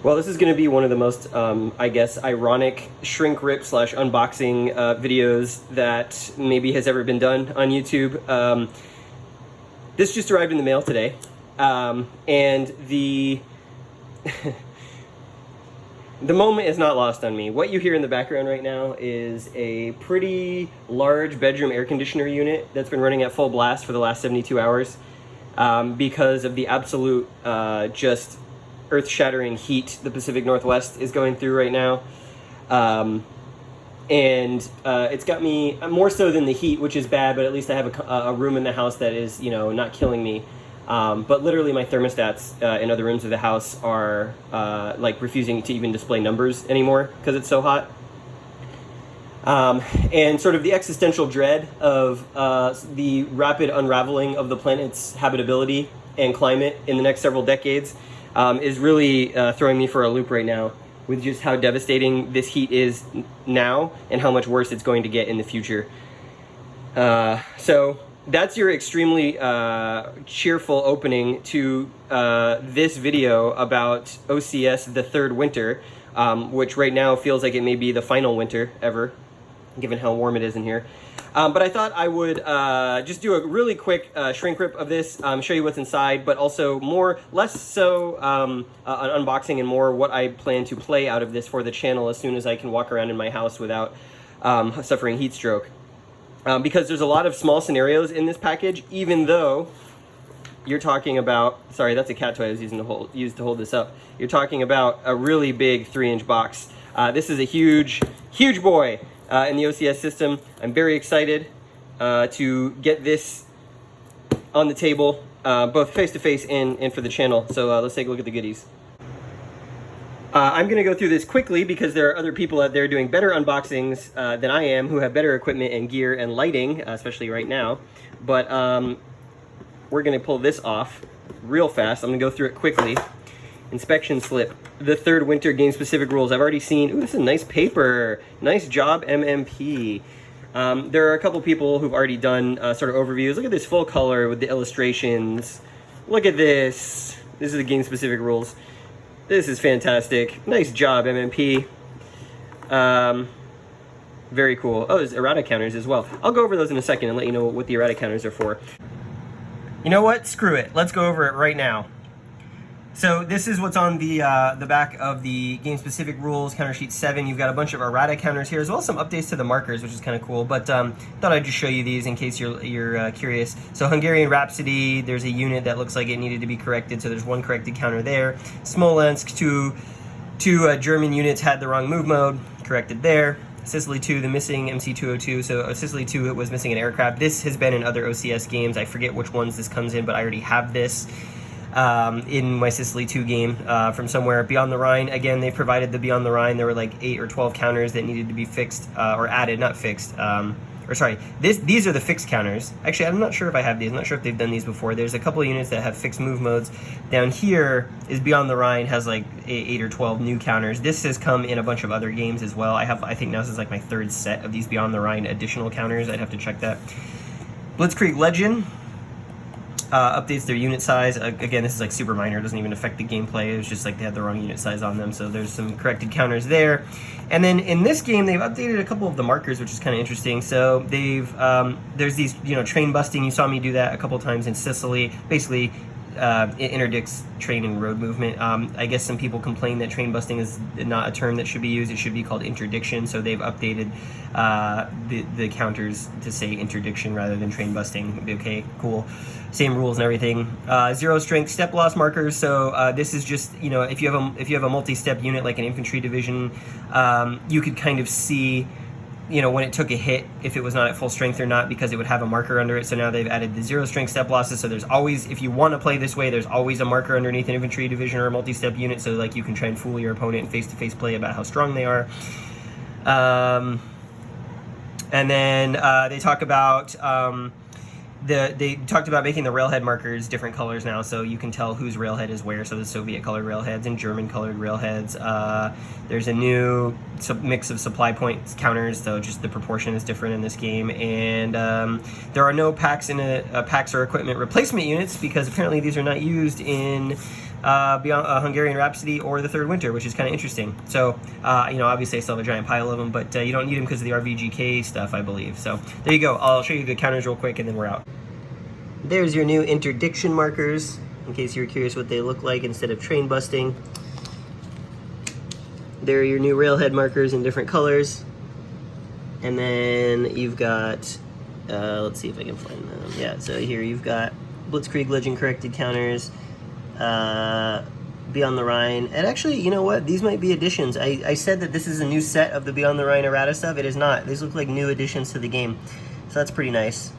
Well, this is going to be one of the most, I guess, ironic shrink rip / unboxing videos that maybe has ever been done on YouTube. This just arrived in the mail today, and the the moment is not lost on me. What you hear in the background right now is a pretty large bedroom air conditioner unit that's been running at full blast for the last 72 hours because of the absolute just earth-shattering heat the Pacific Northwest is going through right now. It's got me, more so than the heat, which is bad, but at least I have a room in the house that is, you know, not killing me. But literally my thermostats in other rooms of the house are like refusing to even display numbers anymore because it's so hot. And sort of the existential dread of the rapid unraveling of the planet's habitability and climate in the next several decades is really throwing me for a loop right now with just how devastating this heat is now and how much worse it's going to get in the future. So that's your extremely cheerful opening to this video about OCS the third winter, which right now feels like it may be the final winter ever, given how warm it is in here. But I thought I would just do a really quick shrink rip of this, show you what's inside, but also less so an unboxing and more what I plan to play out of this for the channel as soon as I can walk around in my house without suffering heat stroke. Because there's a lot of small scenarios in this package, even though you're talking about, sorry, that's a cat toy I was used to hold this up. You're talking about a really big 3-inch box. This is a huge boy in the OCS system. I'm very excited to get this on the table, both face-to-face and for the channel. So let's take a look at the goodies. I'm going to go through this quickly because there are other people out there doing better unboxings than I am, who have better equipment and gear and lighting, especially right now. But we're going to pull this off real fast. I'm going to go through it quickly. Inspection slip. The third winter game-specific rules. I've already seen, ooh, this is nice paper. Nice job, MMP. There are a couple people who've already done sort of overviews. Look at this full color with the illustrations. Look at this. This is the game-specific rules. This is fantastic. Nice job, MMP. Very cool. Oh, there's errata counters as well. I'll go over those in a second and let you know what the errata counters are for. You know what? Screw it. Let's go over it right now. So this is what's on the back of the game-specific rules, counter sheet 7. You've got a bunch of errata counters here, as well as some updates to the markers, which is kind of cool. But thought I'd just show you these in case you're curious. So Hungarian Rhapsody, there's a unit that looks like it needed to be corrected, so there's one corrected counter there. Smolensk, two German units had the wrong move mode, corrected there. Sicily 2, the missing MC202, so Sicily 2, it was missing an aircraft. This has been in other OCS games. I forget which ones this comes in, but I already have this in my Sicily 2 game from somewhere. Beyond the Rhine, again, they provided the Beyond the Rhine. There were like 8 or 12 counters that needed to be fixed or added, not fixed. Or sorry, these are the fixed counters. Actually, I'm not sure if I have these. I'm not sure if they've done these before. There's a couple of units that have fixed move modes. Down here is Beyond the Rhine, has like 8 or 12 new counters. This has come in a bunch of other games as well. I think now this is like my 3rd set of these Beyond the Rhine additional counters. I'd have to check that. Blitzkrieg Legend updates their unit size. Again, this is like super minor. It doesn't even affect the gameplay. It was just like they had the wrong unit size on them. So there's some corrected counters there. And then in this game, they've updated a couple of the markers, which is kind of interesting. So they've there's these, train busting. You saw me do that a couple times in Sicily. Basically, it interdicts train and road movement. I guess some people complain that train busting is not a term that should be used. It should be called interdiction. So they've updated the counters to say interdiction rather than train busting. Okay, cool. Same rules and everything. 0 strength step loss markers. So this is just, if you have a multi-step unit like an infantry division, you could kind of see when it took a hit, if it was not at full strength or not, because it would have a marker under it. So now they've added the 0 strength step losses. So there's always, if you want to play this way, there's always a marker underneath an infantry division or a multi-step unit. So like you can try and fool your opponent in face-to-face play about how strong they are. And then they talk about they talked about making the railhead markers different colors now, so you can tell whose railhead is where. So the Soviet colored railheads and German colored railheads. There's a new mix of supply points counters, so just the proportion is different in this game. And there are no packs in packs or equipment replacement units, because apparently these are not used in Beyond Hungarian Rhapsody or the Third Winter, which is kind of interesting. So, you know, obviously I still have a giant pile of them, but you don't need them because of the RVGK stuff, I believe. So there you go. I'll show you the counters real quick and then we're out. There's your new interdiction markers, in case you're curious what they look like instead of train busting. There are your new railhead markers in different colors. And then you've got, let's see if I can find them. Yeah, so here you've got Blitzkrieg Legend corrected counters, Beyond the Rhine. And actually, you know what? These might be additions. I said that this is a new set of the Beyond the Rhine errata stuff. It is not. These look like new additions to the game. So that's pretty nice.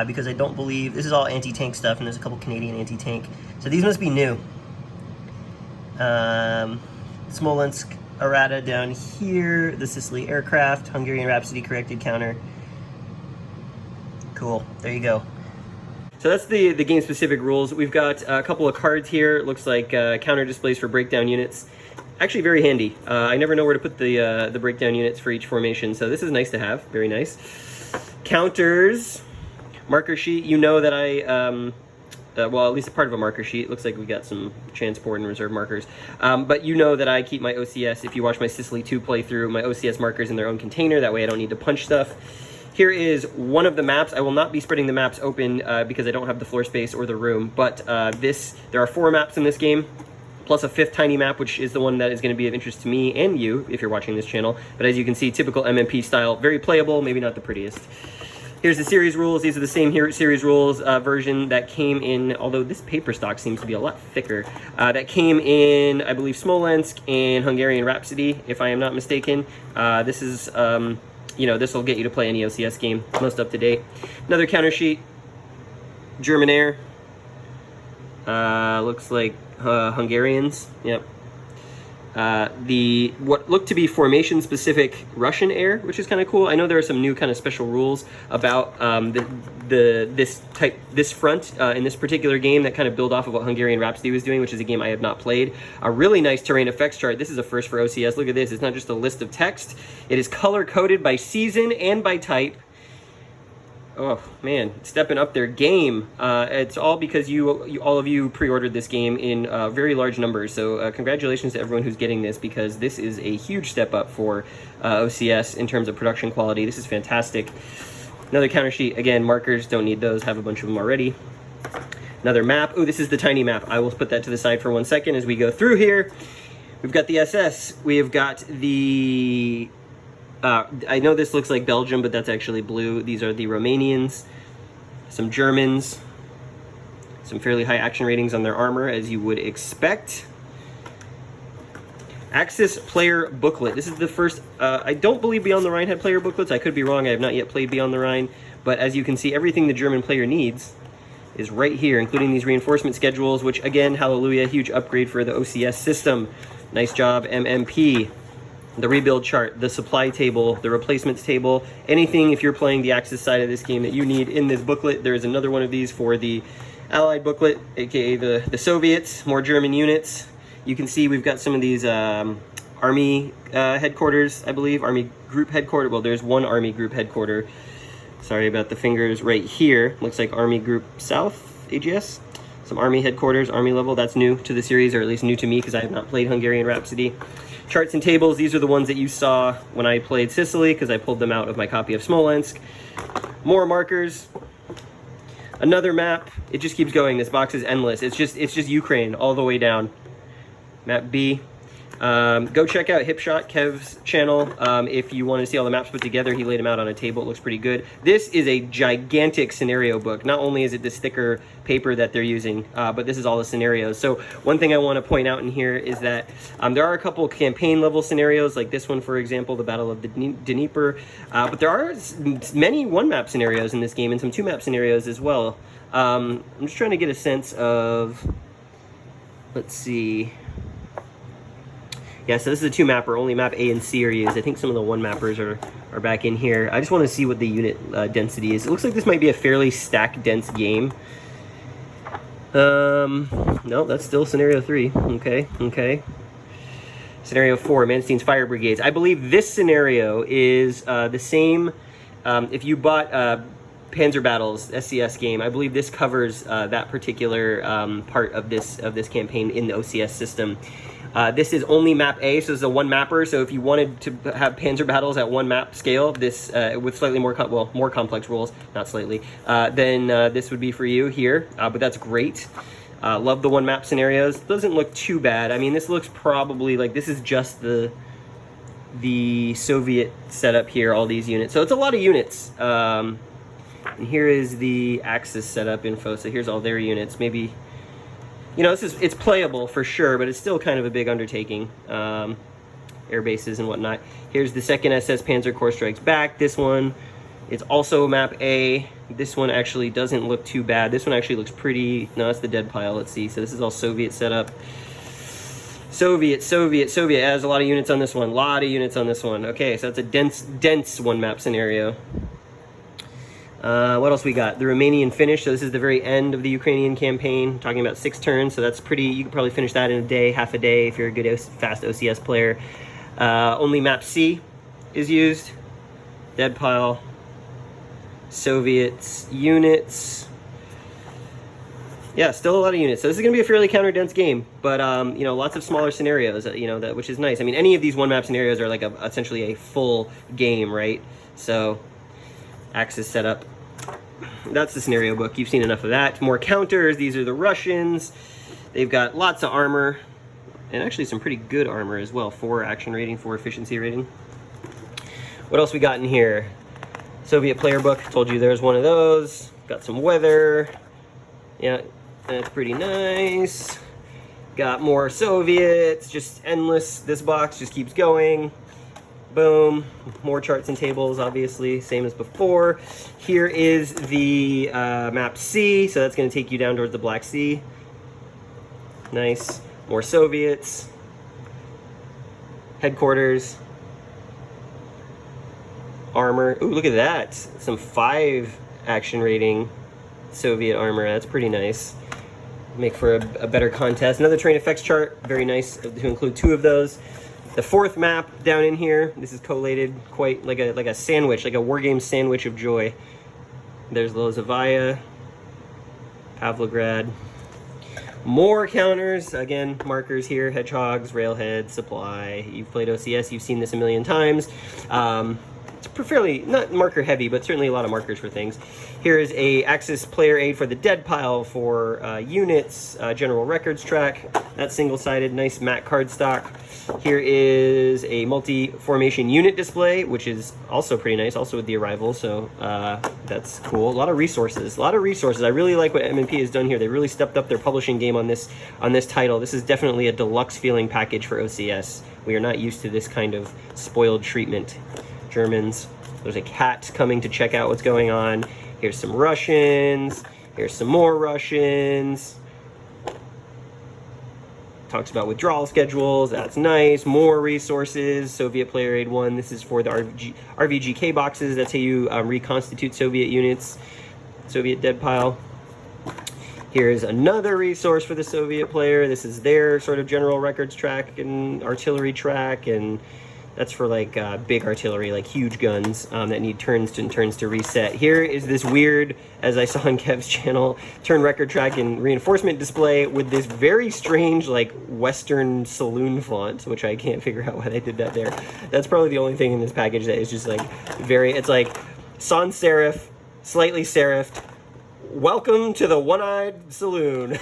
Because I don't believe, this is all anti-tank stuff, and there's a couple Canadian anti-tank. So these must be new. Smolensk errata down here, the Sicily aircraft, Hungarian Rhapsody corrected counter. Cool, there you go. So that's the game-specific rules. We've got a couple of cards here. It looks like counter displays for breakdown units. Actually very handy. I never know where to put the breakdown units for each formation, so this is nice to have, very nice. Counters, marker sheet. You know that I, well, at least a part of a marker sheet. It looks like we got some transport and reserve markers. But you know that I keep my OCS, if you watch my Sicily 2 playthrough, my OCS markers in their own container. That way I don't need to punch stuff. Here is one of the maps. I will not be spreading the maps open because I don't have the floor space or the room. But there are 4 maps in this game, plus a 5th tiny map, which is the one that is going to be of interest to me and you if you're watching this channel. But as you can see, typical MMP style, very playable, maybe not the prettiest. Here's the series rules. These are the same series rules version that came in, although this paper stock seems to be a lot thicker, that came in, I believe, Smolensk and Hungarian Rhapsody, if I am not mistaken. This is, you know, this will get you to play any OCS game, most up to date. Another counter sheet, German Air, looks like Hungarians, yep. What looked to be formation-specific Russian air, which is kind of cool. I know there are some new kind of special rules about this front in this particular game that kind of build off of what Hungarian Rhapsody was doing, which is a game I have not played. A really nice terrain effects chart. This is a first for OCS. Look at this. It's not just a list of text. It is color-coded by season and by type. Oh man, stepping up their game. It's all because all of you pre-ordered this game in very large numbers. So congratulations to everyone who's getting this, because this is a huge step up for OCS in terms of production quality. This is fantastic. Another counter sheet. Again, markers, don't need those. Have a bunch of them already. Another map. Oh, this is the tiny map. I will put that to the side for 1 second as we go through here. We've got the SS. We have got the... I know this looks like Belgium, but that's actually blue. These are the Romanians, some Germans, some fairly high action ratings on their armor, as you would expect. Axis player booklet. This is the first, I don't believe Beyond the Rhine had player booklets. I could be wrong. I have not yet played Beyond the Rhine, but as you can see, everything the German player needs is right here, including these reinforcement schedules, which again, hallelujah, huge upgrade for the OCS system. Nice job, MMP. The rebuild chart, the supply table, the replacements table, anything if you're playing the Axis side of this game that you need in this booklet. There is another one of these for the Allied booklet, aka the Soviets, more German units. You can see we've got some of these Army headquarters, I believe, Army group headquarters. Well, there's one Army group headquarter. Sorry about the fingers right here. Looks like Army Group South, AGS. Some Army headquarters, Army level. That's new to the series, or at least new to me because I have not played Hungarian Rhapsody. Charts and tables, these are the ones that you saw when I played Sicily because I pulled them out of my copy of Smolensk. More markers. Another map. It just keeps going. This box is endless. It's just Ukraine all the way down. Map B. Go check out Hipshot Kev's channel if you want to see all the maps put together. He laid them out on a table. It looks pretty good. This is a gigantic scenario book. Not only is it this thicker paper that they're using, but this is all the scenarios. So one thing I want to point out in here is that there are a couple campaign level scenarios, like this one, for example, the Battle of the Dnieper. But there are many one-map scenarios in this game and some two-map scenarios as well. I'm just trying to get a sense of... Let's see... Yeah, so this is a two-mapper. Only map A and C are used. I think some of the one-mappers are back in here. I just want to see what the unit density is. It looks like this might be a fairly stack-dense game. No, that's still Scenario 3. Okay. Scenario 4, Manstein's Fire Brigades. I believe this scenario is the same. If you bought Panzer Battles SCS game. I believe this covers that particular part of this campaign in the OCS system. This is only map A, so it's a one mapper. So if you wanted to have Panzer Battles at one map scale, this with slightly more more complex rules, not slightly, then this would be for you here. But that's great. Love the one map scenarios. Doesn't look too bad. I mean, this looks probably like this is just the Soviet setup here. All these units, so it's a lot of units. And here is the Axis setup info. So here's all their units. Maybe, you know, it's playable for sure, but it's still kind of a big undertaking. Air bases and whatnot. Here's the 2nd SS Panzer Corps Strikes Back. This one, it's also map A. This one actually doesn't look too bad. This one actually looks pretty. No, that's the dead pile. Let's see. So this is all Soviet setup. Soviet. It has a lot of units on this one. Okay, so that's a dense one map scenario. What else we got? The Romanian finish. So this is the very end of the Ukrainian campaign. Talking about 6 turns. So that's pretty. You could probably finish that in a day, half a day, if you're a good fast OCS player. Only map C is used. Dead pile. Soviets units. Yeah, still a lot of units. So this is going to be a fairly counter-dense game, but you know, lots of smaller scenarios. You know, which is nice. I mean, any of these one-map scenarios are like essentially a full game, right? So, Axis setup. That's the scenario book. You've seen enough of that. More counters. These are the Russians. They've got lots of armor, and actually some pretty good armor as well. 4 action rating, 4 efficiency rating. What else we got in here? Soviet player book. Told you there's one of those. Got some weather. Yeah, that's pretty nice. Got more Soviets. Just endless. This box just keeps going. Boom. More charts and tables, obviously, same as before. Here is the map C, so that's going to take you down towards the Black Sea. Nice. More Soviets. Headquarters. Armor. Ooh, look at that. Some 5 action rating Soviet armor. That's pretty nice. Make for a better contest. Another terrain effects chart. Very nice to include 2 of those. The 4th map down in here, this is collated quite like a sandwich, like a war game sandwich of joy. There's Lozovaya, Pavlograd. More counters, again, markers here, hedgehogs, railhead, supply. You've played OCS, you've seen this a million times. It's fairly, not marker heavy, but certainly a lot of markers for things. Here is a Axis player aid for the dead pile for units, general records track. That's single-sided, nice matte cardstock. Here is a multi-formation unit display, which is also pretty nice, also with the arrival, so that's cool. A lot of resources. I really like what M&P has done here. They really stepped up their publishing game on this title. This is definitely a deluxe feeling package for OCS. We are not used to this kind of spoiled treatment. Germans. There's a cat coming to check out what's going on. Here's some Russians. Here's some more Russians. Talks about withdrawal schedules. That's nice. More resources. Soviet player aid 1. This is for the RVGK boxes. That's how you reconstitute Soviet units. Soviet dead pile. Here's another resource for the Soviet player. This is their sort of general records track and artillery track, and that's for like big artillery, like huge guns that need turns to reset. Here is this weird, as I saw on Kev's channel, turn record track and reinforcement display with this very strange like Western saloon font, which I can't figure out why they did that there. That's probably the only thing in this package that is just like it's like sans serif, slightly serifed. Welcome to the one-eyed saloon.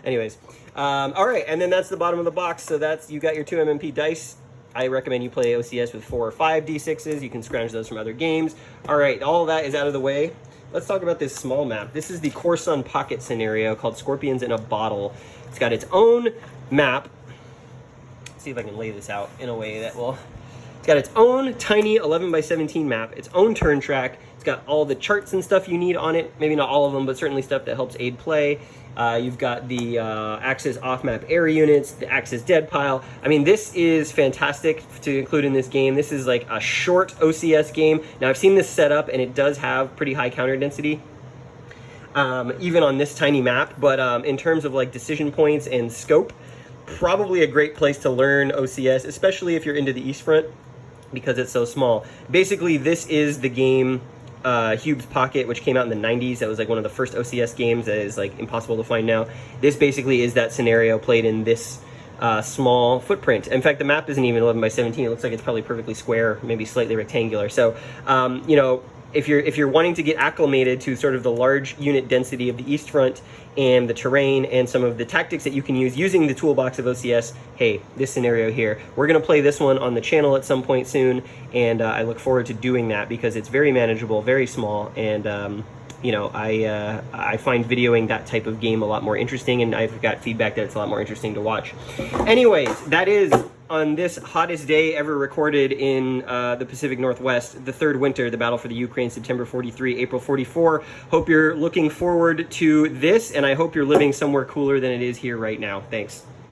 Anyways, all right, and then that's the bottom of the box. So that's, you got your 2 MMP dice. I recommend you play OCS with 4 or 5 D6s. You can scrounge those from other games. All right, all of that is out of the way. Let's talk about this small map. This is the Corson Pocket scenario called Scorpions in a Bottle. It's got its own map. Let's see if I can lay this out in a way that will... It's got its own tiny 11 by 17 map, its own turn track. It's got all the charts and stuff you need on it. Maybe not all of them, but certainly stuff that helps aid play. You've got the Axis off-map air units, the Axis dead pile. I mean, this is fantastic to include in this game. This is like a short OCS game. Now, I've seen this set up, and it does have pretty high counter density, even on this tiny map. But in terms of like decision points and scope, probably a great place to learn OCS, especially if you're into the East Front, because it's so small. Basically, this is the game Hube's Pocket, which came out in the 90s. That was like one of the first OCS games that is like impossible to find now. This basically is that scenario played in this small footprint. In fact, the map isn't even 11 by 17. It looks like it's probably perfectly square, maybe slightly rectangular. So, you know, if you're wanting to get acclimated to sort of the large unit density of the East Front and the terrain and some of the tactics that you can use using the toolbox of OCS, hey, this scenario here. We're going to play this one on the channel at some point soon, and I look forward to doing that because it's very manageable, very small, and you know, I find videoing that type of game a lot more interesting, and I've got feedback that it's a lot more interesting to watch. Anyways, that is, on this hottest day ever recorded in the Pacific Northwest, the third winter, the battle for the Ukraine, September 43, April 44. Hope you're looking forward to this, and I hope you're living somewhere cooler than it is here right now. Thanks.